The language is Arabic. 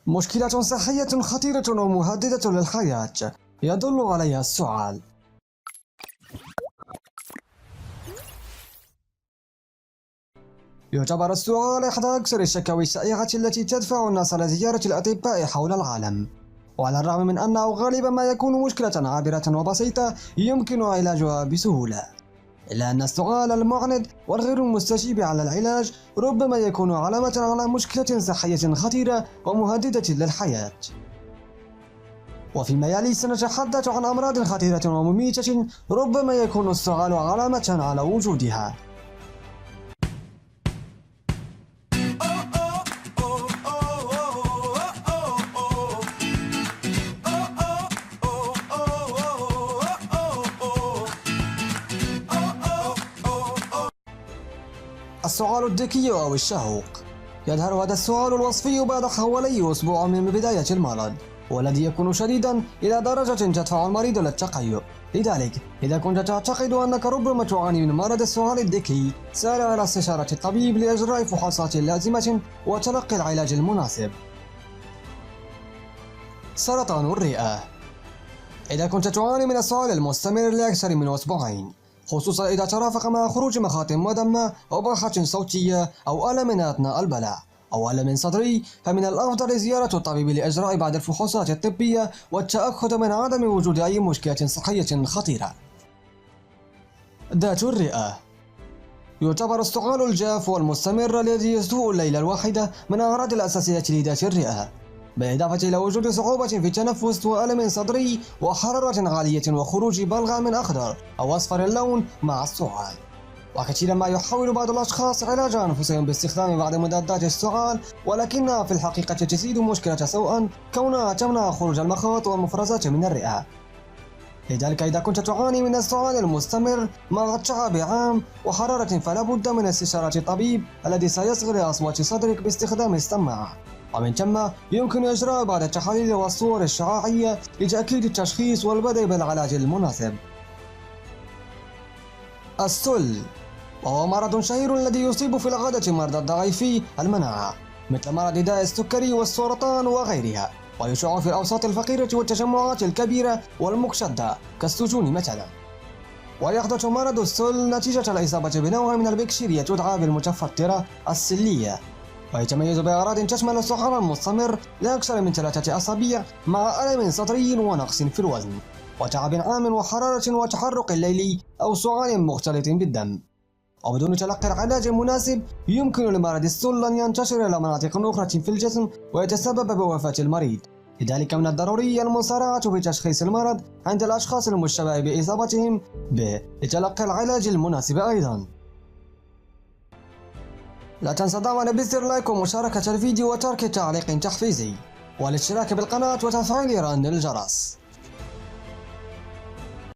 مشكلة صحية خطيرة ومهددة للحياة يدل عليها السعال. يعتبر السعال إحدى أكثر الشكاوي الشائعة التي تدفع الناس لزيارة الأطباء حول العالم، وعلى الرغم من أنه غالبا ما يكون مشكلة عابرة وبسيطة يمكن علاجها بسهولة، إلا أن السعال المعند والغير المستجيب على العلاج ربما يكون علامة على مشكلة صحية خطيرة ومهددة للحياة. وفيما يلي سنتحدث عن أمراض خطيرة ومميتة ربما يكون السعال علامة على وجودها. السعال الديكي أو الشهوق. يظهر هذا السعال الوصفي بعد حوالي أسبوع من بداية المرض، والذي يكون شديدا إلى درجة تدفع المريض للتقيؤ. لذلك إذا كنت تعتقد أنك ربما تعاني من مرض السعال الديكي، سارع إلى استشارة الطبيب لإجراء فحوصات لازمة وتلقي العلاج المناسب. سرطان الرئة. إذا كنت تعاني من السعال المستمر لأكثر من أسبوعين، خصوصا إذا ترافق مع خروج مخاط مدمى أو براحة صوتية أو ألم أثناء البلع أو ألم صدري، فمن الأفضل زيارة الطبيب لإجراء بعض الفحوصات الطبية والتأكد من عدم وجود أي مشكلة صحية خطيرة. ذات الرئة. يعتبر السعال الجاف والمستمر الذي يسوء الليلة الواحدة من الأعراض الأساسية لذات الرئة، بالإضافة إلى وجود صعوبة في التنفس وألم صدري وحرارة عالية وخروج بلغم أخضر أو أصفر اللون مع السعال. وكثيرا ما يحاول بعض الأشخاص علاج أنفسهم باستخدام بعض مضادات السعال، ولكنها في الحقيقة تزيد المشكلة سوءا كونها تمنع خروج المخاط والمفرزات من الرئة. لذلك إذا كنت تعاني من السعال المستمر مع تعب عام وحرارة فلا بد من استشارة الطبيب الذي سيصغي أصوات صدرك باستخدام السماعة، ومن ثم يمكن إجراء بعض التحاليل والصور الشعاعية لتأكيد التشخيص والبدء بالعلاج المناسب. السل، وهو مرض شهير الذي يصيب في الغالب مرضى ضعيفي المناعة مثل مرض داء السكري والسرطان وغيرها، ويشاع في الأوساط الفقيرة والتجمعات الكبيرة والمكشدة كالسجون مثلا. ويحدث مرض السل نتيجة الإصابة بنوع من البكتيريا تدعى بالمتفطرة السلية، ويتميز بأعراض تشمل السعال المستمر لأكثر من 3 أسابيع مع ألم صدري ونقص في الوزن وتعب عام وحرارة وتحرق ليلي أو سعال مختلط بالدم. وبدون تلقي العلاج المناسب يمكن لمرض السل أن ينتشر إلى مناطق أخرى في الجسم ويتسبب بوفاة المريض. لذلك من الضروري المسارعة في تشخيص المرض عند الأشخاص المشتبه بإصابتهم به لتلقي العلاج المناسب أيضا. لا تنسى دعمنا بزر لايك ومشاركة الفيديو وترك تعليق تحفيزي والاشتراك بالقناة وتفعيل زر الجرس.